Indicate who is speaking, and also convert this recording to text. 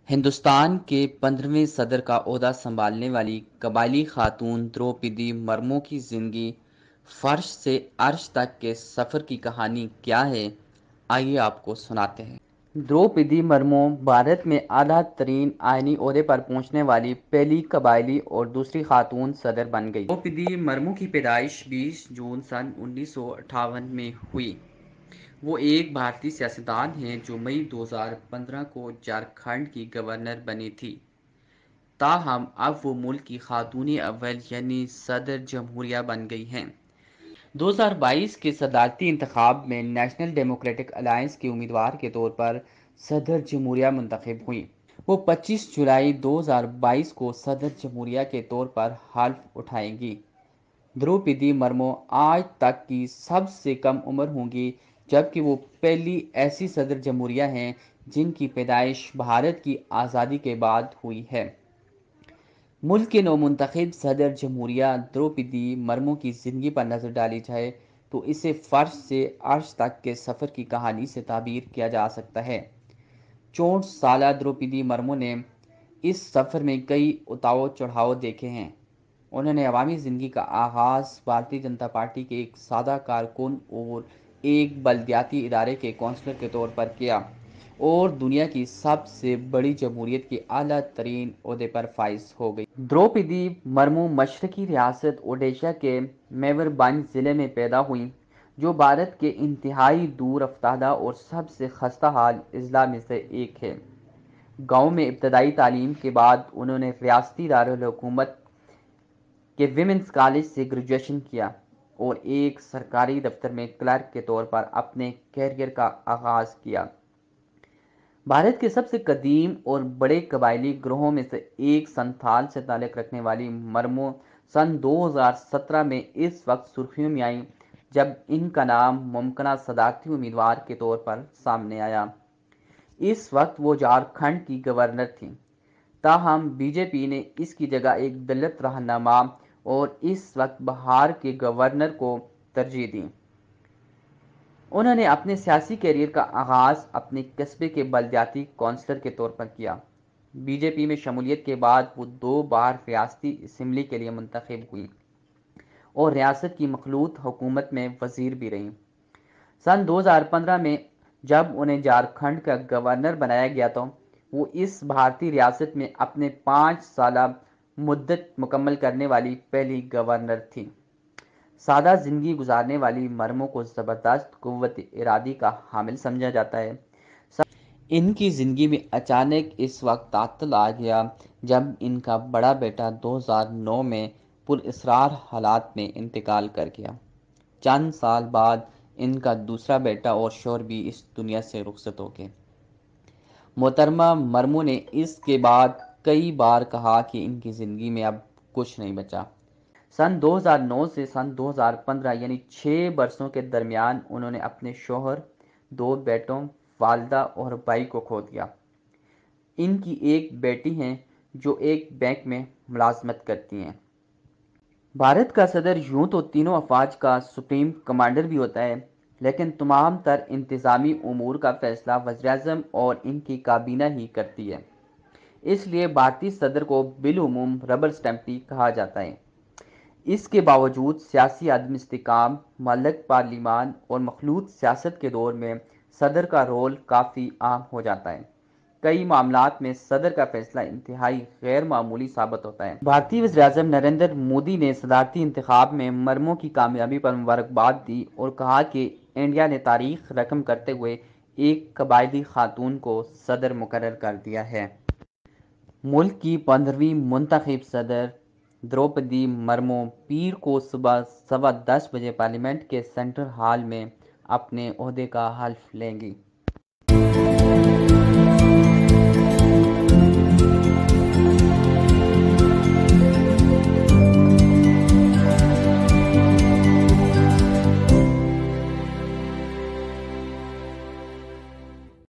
Speaker 1: ہندوستان کے 15ویں صدر کا عہدہ سنبھالنے والی قبائلی خاتون دروپدی مرمو کی زندگی فرش سے عرش تک کے سفر کی کہانی کیا ہے، آئیے آپ کو سناتے ہیں۔ دروپدی مرمو بھارت میں اعلیٰ ترین آئینی عہدے پر پہنچنے والی پہلی قبائلی اور دوسری خاتون صدر بن گئی۔ دروپدی مرمو کی پیدائش 20 جون سن 1958 میں ہوئی۔ وہ ایک بھارتی سیاستدان ہیں جو مئی 2015 کو جھارکھنڈ کی گورنر بنی تھی۔ تاہم اب وہ ملک کی خاتون اول یعنی صدر جمہوریہ بن گئی ہیں۔ 2022 کے صدارتی انتخاب میں نیشنل ڈیموکریٹک الائنس کے امیدوار کے طور پر صدر جمہوریہ منتخب ہوئیں۔ وہ 25 جولائی 2022 کو صدر جمہوریہ کے طور پر حلف اٹھائیں گی۔ دروپدی مرمو آج تک کی سب سے کم عمر ہوں گی، جبکہ وہ پہلی ایسی صدر جمہوریہ ہیں جن کی پیدائش بھارت کی آزادی کے بعد ہوئی ہے۔ ملک کے نومنتخب صدر جمہوریہ دروپدی مرمو کی زندگی پر نظر ڈالی جائے تو اسے فرش سے عرش تک کے سفر کی کہانی سے تعبیر کیا جا سکتا ہے۔ 64 سالہ دروپدی مرمو نے اس سفر میں کئی اتار چڑھاؤ دیکھے ہیں۔ انہوں نے عوامی زندگی کا آغاز بھارتیہ جنتا پارٹی کے ایک سادہ کارکن اور ایک بلدیاتی ادارے کے کونسلر کے طور پر کیا اور دنیا کی سب سے بڑی جمہوریت کے اعلیٰ ترین عہدے پر فائز ہو گئی۔ دروپدی مرمو مشرقی ریاست اوڈیشہ کے میوربھنج ضلع میں پیدا ہوئیں، جو بھارت کے انتہائی دور افتادہ اور سب سے خستہ حال اضلاع میں سے ایک ہے۔ گاؤں میں ابتدائی تعلیم کے بعد انہوں نے ریاستی دارالحکومت کے ویمنز کالج سے گریجویشن کیا اور ایک سرکاری دفتر میں کلرک کے طور پر اپنے کیریئر کا آغاز کیا۔ بھارت کے سب سے قدیم اور بڑے قبائلی گروہوں میں سے ایک سنتھال سے تعلق رکھنے والی مرمو سن 2017 میں اس وقت سرخیوں میں آئیں جب ان کا نام ممکنہ صدارتی امیدوار کے طور پر سامنے آیا۔ اس وقت وہ جھارکھنڈ کی گورنر تھیں، تاہم بی جے پی نے اس کی جگہ ایک دلت رہنما اور اس وقت بہار کے گورنر کو ترجیح دی۔ انہوں نے اپنے سیاسی کیریئر کا آغاز اپنے قصبے کے بلدیاتی کونسلر کے طور پر کیا۔ بی جے پی میں شمولیت کے بعد وہ 2 بار ریاستی اسمبلی کے لیے منتخب ہوئیں اور ریاست کی مخلوط حکومت میں وزیر بھی رہیں۔ سن 2015 میں جب انہیں جھارکھنڈ کا گورنر بنایا گیا تو وہ اس بھارتی ریاست میں اپنے 5 سالہ مدت مکمل کرنے والی پہلی گورنر تھیں۔ سادہ زندگی گزارنے والی مرمو کو زبردست قوت ارادی کا حامل سمجھا جاتا ہے۔ ان کی زندگی میں اچانک اس وقت تعطل آ گیا جب ان کا بڑا بیٹا 2009 میں پراسرار حالات میں انتقال کر گیا۔ چند سال بعد ان کا دوسرا بیٹا اور شوہر بھی اس دنیا سے رخصت ہو گئے۔ محترمہ مرمو نے اس کے بعد کئی بار کہا کہ ان کی زندگی میں اب کچھ نہیں بچا۔ سن 2009 سے سن 2015 یعنی 6 برسوں کے درمیان انہوں نے اپنے شوہر، 2 بیٹوں، والدہ اور بھائی کو کھو دیا۔ ان کی ایک بیٹی ہیں جو ایک بینک میں ملازمت کرتی ہیں۔ بھارت کا صدر یوں تو تینوں افواج کا سپریم کمانڈر بھی ہوتا ہے، لیکن تمام تر انتظامی امور کا فیصلہ وزیراعظم اور ان کی کابینہ ہی کرتی ہے۔ اس لیے بھارتی صدر کو بالعموم ربر اسٹمپی کہا جاتا ہے۔ اس کے باوجود سیاسی عدم استحکام، معلق پارلیمان اور مخلوط سیاست کے دور میں صدر کا رول کافی عام ہو جاتا ہے۔ کئی معاملات میں صدر کا فیصلہ انتہائی غیر معمولی ثابت ہوتا ہے۔ بھارتی وزیراعظم نریندر مودی نے صدارتی انتخاب میں مرمو کی کامیابی پر مبارکباد دی اور کہا کہ انڈیا نے تاریخ رقم کرتے ہوئے ایک قبائلی خاتون کو صدر مقرر کر دیا ہے۔ ملک کی 15ویں منتخب صدر دروپدی مرمو پیر کو صبح 10:15 بجے پارلیمنٹ کے سینٹرل ہال میں اپنے عہدے کا حلف لیں گی۔